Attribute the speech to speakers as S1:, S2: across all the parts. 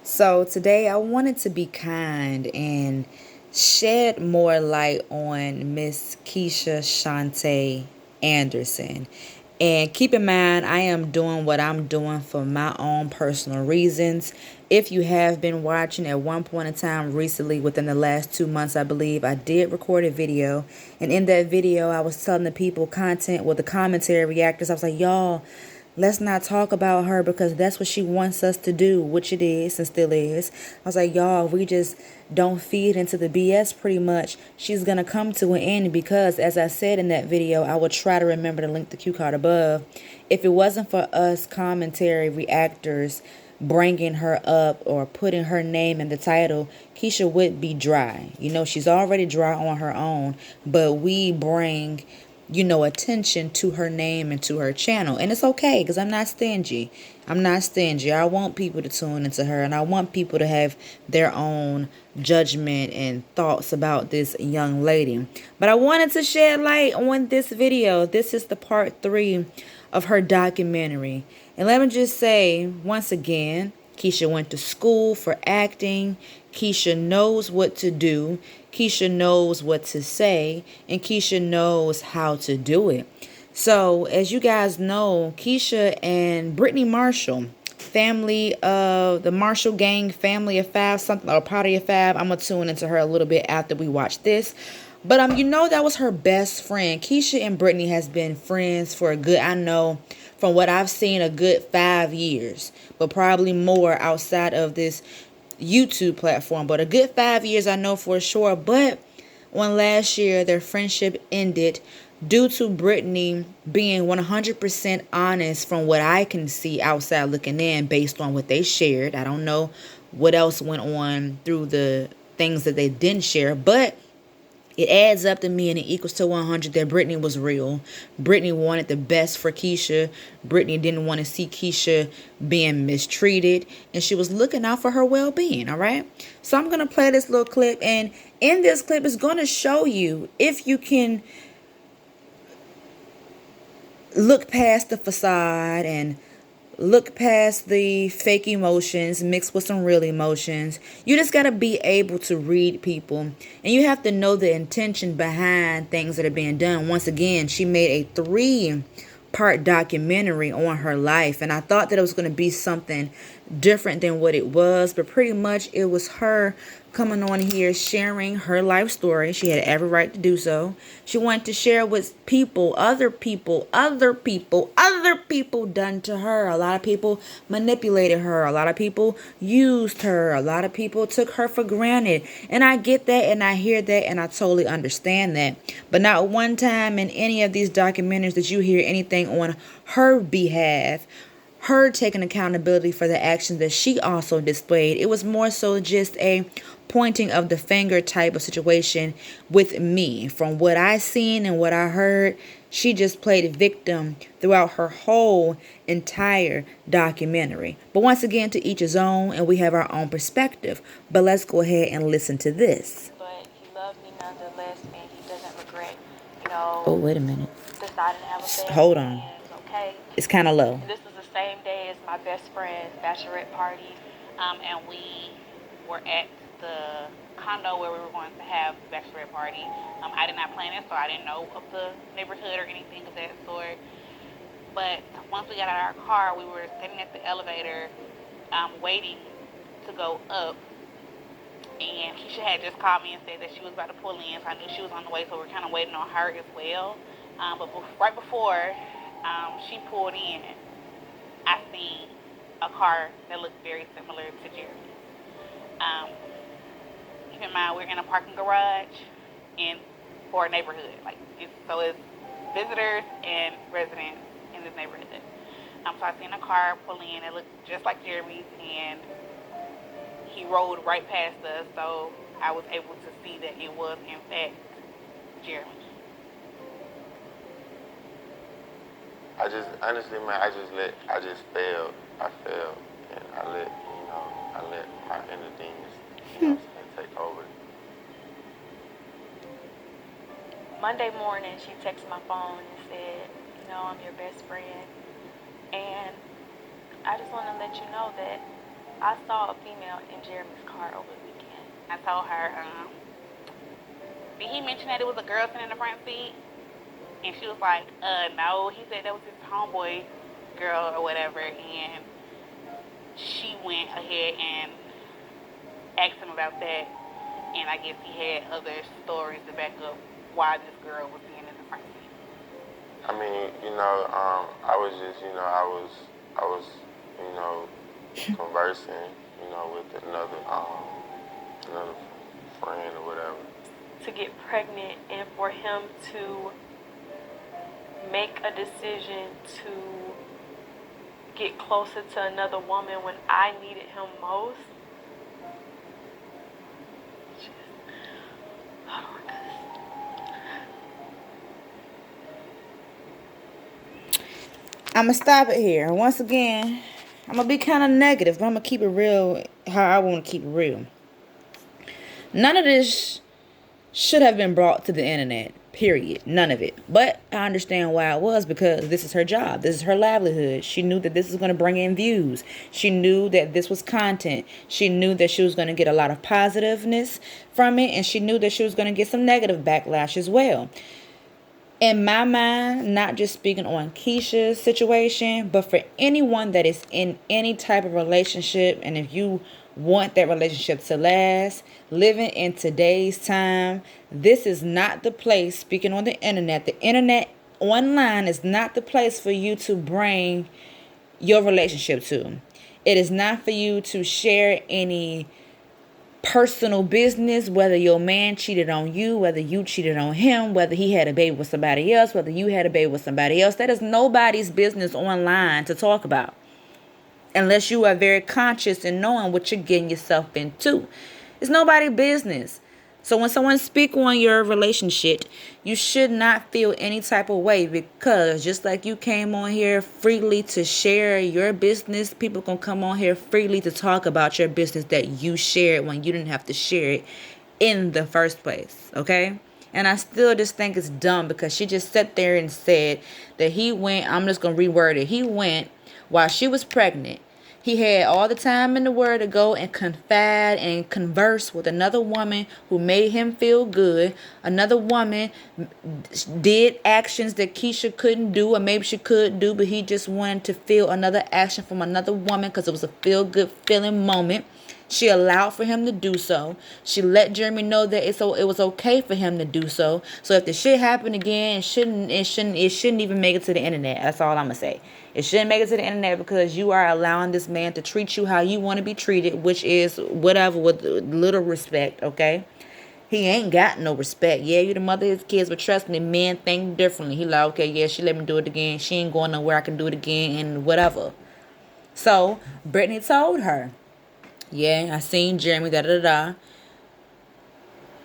S1: So today I wanted to be kind and shed more light on Miss Keisha Shante Anderson. And keep in mind, I am doing what I'm doing for my own personal reasons. If you have been watching at one point in time recently, within the last 2 months, I believe, I did record a video. And in that video, I was telling the people content with the commentary reactors, I was like, y'all, let's not talk about her because that's what she wants us to do, which it is and still is. I was like, y'all, if we just don't feed into the BS pretty much, she's going to come to an end because, as I said in that video, I will try to remember to link the cue card above. If it wasn't for us commentary reactors bringing her up or putting her name in the title, Keisha would be dry. You know, she's already dry on her own, but we bring attention to her name and to her channel. And it's okay because I'm not stingy. I'm not stingy. I want people to tune into her and I want people to have their own judgment and thoughts about this young lady. But I wanted to shed light on this video. This is the part 3 of her documentary. And let me just say once again, Keisha went to school for acting. Keisha knows what to do. Keisha knows what to say. And Keisha knows how to do it. So, as you guys know, Keisha and Brittany Marshall, family of the Marshall gang, family of 5, something, or party of 5. I'm going to tune into her a little bit after we watch this. But, that was her best friend. Keisha and Brittany has been friends for a good, I know, from what I've seen, a good 5 years. But probably more outside of this YouTube platform. But a good 5 years, I know for sure. But on last year, their friendship ended due to Brittany being 100% honest from what I can see outside looking in based on what they shared. I don't know what else went on through the things that they didn't share, but it adds up to me and it equals to 100 that Brittany was real. Brittany wanted the best for Keisha. Brittany didn't want to see Keisha being mistreated. And she was looking out for her well-being, all right? So I'm going to play this little clip. And in this clip, it's going to show you if you can look past the facade and look past the fake emotions mixed with some real emotions. You just got to be able to read people. And you have to know the intention behind things that are being done. Once again, she made a 3-part documentary on her life. And I thought that it was going to be something different than what it was. But pretty much it was her coming on here sharing her life story. She had every right to do so. She wanted to share with people, other people done to her. A lot of people manipulated her. A lot of people used her. A lot of people took her for granted. And I get that and I hear that and I totally understand that. But not one time in any of these documentaries that you hear anything on her behalf, her taking accountability for the actions that she also displayed. It was more so just a pointing of the finger type of situation with me. From what I seen and what I heard, she just played victim throughout her whole entire documentary. But once again, to each his own, and we have our own perspective. But let's go ahead and listen to this.
S2: But he loved me nonetheless, and he doesn't regret,
S1: Oh, wait a minute.
S2: deciding to have a family.
S1: Hold on.
S2: And it's okay.
S1: It's kind of low.
S2: And this was the same day as my best friend's bachelorette party, and we were at the condo where we were going to have the bachelorette party. I did not plan it, so I didn't know of the neighborhood or anything of that sort. But once we got out of our car, we were sitting at the elevator, waiting to go up. And Keisha had just called me and said that she was about to pull in, so I knew she was on the way, so we were kind of waiting on her as well. But right before she pulled in, I seen a car that looked very similar to Jeremy's. Keep in mind, we're in a parking garage for a neighborhood. So it's visitors and residents in this neighborhood. So I seen a car pull in. It looked just like Jeremy's, and he rolled right past us. So I was able to see that it was in fact Jeremy.
S3: I just honestly, man, I just failed. I failed, and I let my inner demons, take over.
S2: Monday morning, she texted my phone and said, I'm your best friend, and I just want to let you know that
S4: I saw a female in Jeremy's car over the weekend.
S2: I told her, did he mention that it was a girl sitting in the front seat? And she was like, no. He said that was his homeboy girl or whatever. And she went ahead and asked him about that. And I guess he had other stories to back up why this girl was sitting in the front seat.
S3: I mean, I was just, I was, conversing, with another friend or whatever.
S4: To get pregnant and for him to make a decision to get closer to another woman when I needed him most. Hold on,
S1: I'm going to stop it here. Once again, I'm going to be kind of negative, but I'm going to keep it real how I want to keep it real. None of this should have been brought to the internet, period. None of it. But I understand why it was, because this is her job. This is her livelihood. She knew that this was going to bring in views. She knew that this was content. She knew that she was going to get a lot of positiveness from it, and she knew that she was going to get some negative backlash as well. In my mind, not just speaking on Keisha's situation, but for anyone that is in any type of relationship, and if you want that relationship to last, living in today's time, this is not the place, speaking on the internet online is not the place for you to bring your relationship to. It is not for you to share any personal business, whether your man cheated on you, whether you cheated on him, whether he had a baby with somebody else, whether you had a baby with somebody else. That is nobody's business online to talk about, unless you are very conscious in knowing what you're getting yourself into. It's nobody's business. So when someone speaks on your relationship, you should not feel any type of way, because just like you came on here freely to share your business, people can come on here freely to talk about your business that you shared when you didn't have to share it in the first place, okay? And I still just think it's dumb, because she just sat there and said that he went, I'm just going to reword it, he went while she was pregnant. He had all the time in the world to go and confide and converse with another woman who made him feel good. Another woman did actions that Keisha couldn't do, or maybe she could do, but he just wanted to feel another action from another woman because it was a feel-good feeling moment. She allowed for him to do so. She let Jeremy know that it was okay for him to do so. So if the shit happened again, it shouldn't even make it to the internet. That's all I'm gonna say. It shouldn't make it to the internet, because you are allowing this man to treat you how you want to be treated, which is whatever, with little respect, okay? He ain't got no respect. Yeah, you the mother of his kids, but trust me, men think differently. He like, okay, yeah, she let me do it again. She ain't going nowhere. I can do it again and whatever. So Brittany told her, yeah, I seen Jeremy, da-da-da.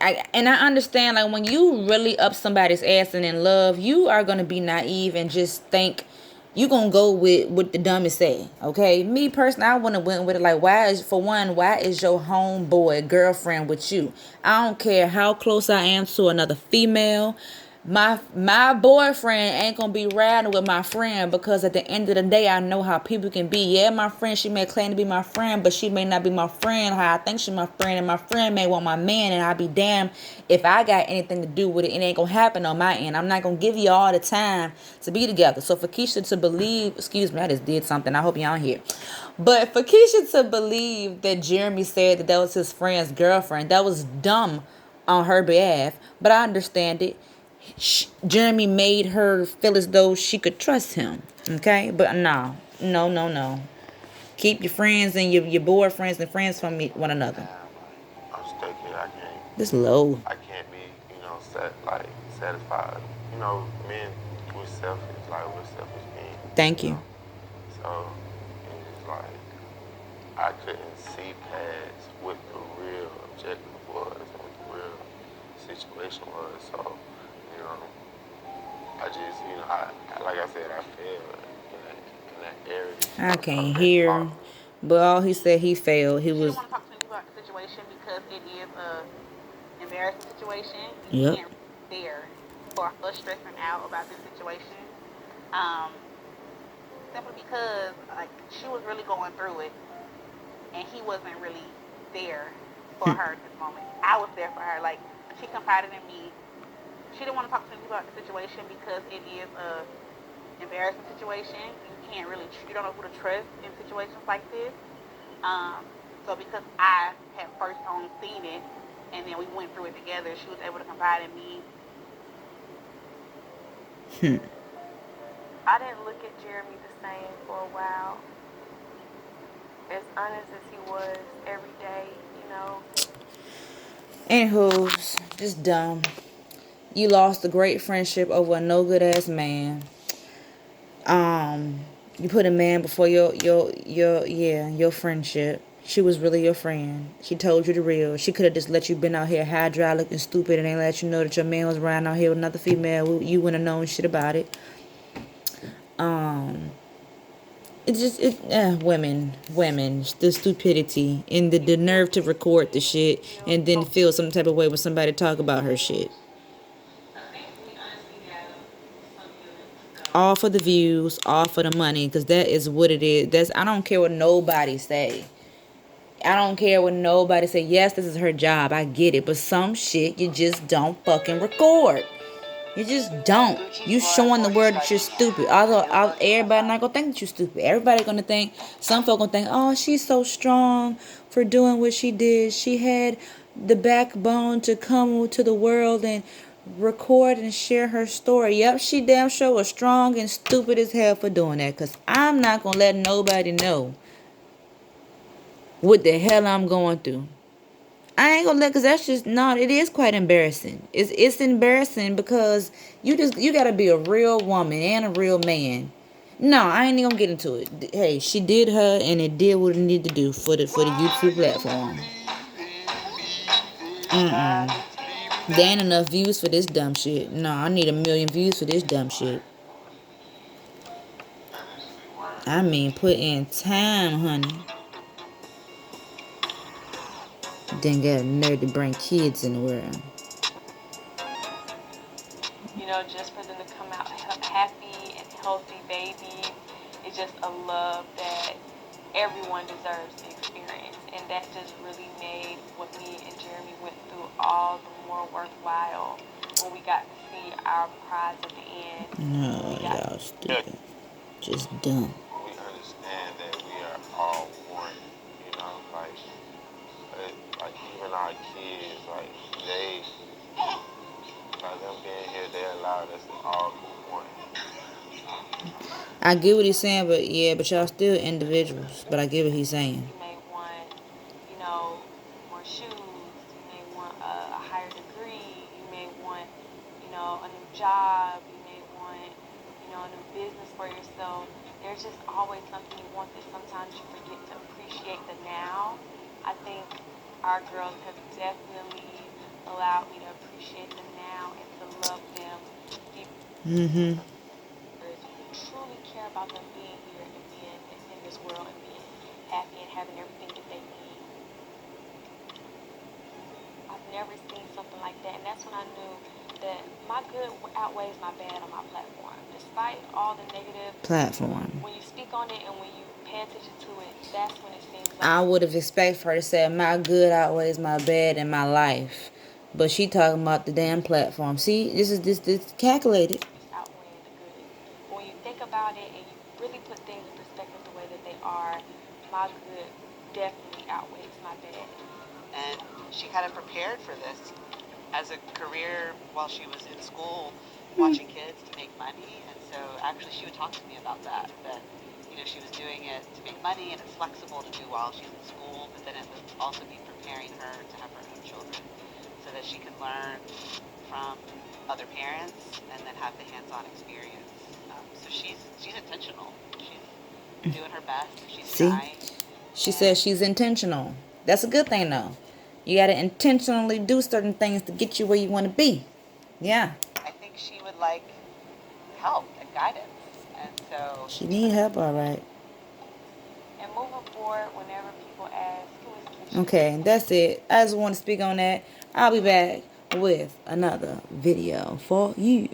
S1: And I understand, like, when you really up somebody's ass and in love, you are going to be naive and just think you going to go with what the dumbest say, okay? Me, personally, I wouldn't have went with it. Like, why is your homeboy girlfriend with you? I don't care how close I am to another female. My boyfriend ain't gonna be riding with my friend, because at the end of the day, I know how people can be. Yeah, my friend, she may claim to be my friend, but she may not be my friend how I think she's my friend, and my friend may want my man, and I'll be damned if I got anything to do with it. It ain't gonna happen on my end. I'm not gonna give you all the time to be together. So for Keisha to believe, excuse me, I just did something. I hope y'all hear. But for Keisha to believe that Jeremy said that was his friend's girlfriend, that was dumb on her behalf. But I understand it. Jeremy made her feel as though she could trust him. Okay? But no. Keep your friends and your boyfriends and friends from one another.
S3: I'm stuck here. I can't.
S1: This low.
S3: I can't be, satisfied. Men, we're selfish. Like, we're selfish beings.
S1: Thank you.
S3: So, it's like, I couldn't see past what the real objective was and what the real situation was. So, I just, like I said, I failed in that area.
S1: I can't hear. But all he said, he failed. He was.
S2: I want to talk to you about the situation, because it is a embarrassing situation.
S1: Yep.
S2: Can't there for us stressing out about this situation. Simply because, like, she was really going through it. and he wasn't really there for her at this moment. I was there for her. Like, she confided in me. She didn't want to talk to me about the situation because it is a embarrassing situation. You can't really, you don't know who to trust in situations like this. So because I had first on seen it, and then we went through it together, she was able to confide in me.
S4: I didn't look at Jeremy the same for a while. As honest as he was every day, you know.
S1: Anywho's just dumb. You lost a great friendship over a no good ass man. You put a man before your friendship. She was really your friend. She told you the real. She could have just let you been out here hydraulic and stupid and ain't let you know that your man was around out here with another female. You wouldn't have known shit about it. It's just women, the stupidity and the nerve to record the shit and then feel some type of way when somebody talk about her shit. All for the views, all for the money, because that is what it is. I don't care what nobody say. I don't care what nobody say. Yes, this is her job. I get it. But some shit you just don't fucking record. You just don't. You showing the world that you're stupid. Although everybody not gonna think that you're stupid. Everybody gonna think. Some folk gonna think, oh, she's so strong for doing what she did. She had the backbone to come to the world and record and share her story. Yep, she damn sure was strong and stupid as hell for doing that. Cause I'm not gonna let nobody know what the hell I'm going through. I ain't gonna let, cause that's just not. It is quite embarrassing. It's embarrassing because you gotta be a real woman and a real man. No, I ain't even gonna get into it. Hey, she did her and it did what it needed to do for the YouTube platform. There ain't enough views for this dumb shit. No, I need 1 million views for this dumb shit. I mean, put in time, honey. Then got a nerve to bring kids in the world.
S4: You know, just for them to come out happy and healthy babies, it's just a love that everyone deserves to experience. And that just really made what me and Jeremy went through all the more worthwhile when we got to see our prize at the end.
S1: No, y'all stupid. Just dumb.
S3: We understand that we are all one, you know, like even our kids, like they, by them being here, they allowed us to all be one.
S1: I get what he's saying, but y'all still individuals. But I get what he's saying.
S4: You may want, you know, more shoes. You may want a higher degree. You may want, you know, a new job. You may want, you know, a new business for yourself. There's just always something you want that sometimes you forget to appreciate the now. I think our girls have definitely allowed me to appreciate the now and to love them deeply. Truly care about them being here and being in this world and being happy and having everything that they need. I've never seen something like that, and that's when I knew that my good outweighs my bad on my platform. Despite all the negative
S1: platform,
S4: when you speak on it and when you pay attention to it, that's when it seems like
S1: I would have expected for her to say my good outweighs my bad in my life. But she talking about the damn platform. See, this calculated.
S4: Outweighing the good. When you think about it and you really put things in perspective the way that they are, my good definitely outweighs my bad.
S5: And she kind of prepared for this as a career while she was in school, watching kids to make money. And so actually she would talk to me about that you know, she was doing it to make money and it's flexible to do while she's in school, but then it would also be preparing her to have her own children so that she could learn from other parents and then have the hands-on experience. So she's intentional. She's doing her best. She's trying.
S1: She says she's intentional. That's a good thing, though. You got to intentionally do certain things to get you where you want to be. Yeah.
S5: I think she would like help and guidance. And so
S1: she need help, all right.
S4: And moving forward, whenever people ask,
S1: okay, that's it. I just want to speak on that. I'll be back with another video for you.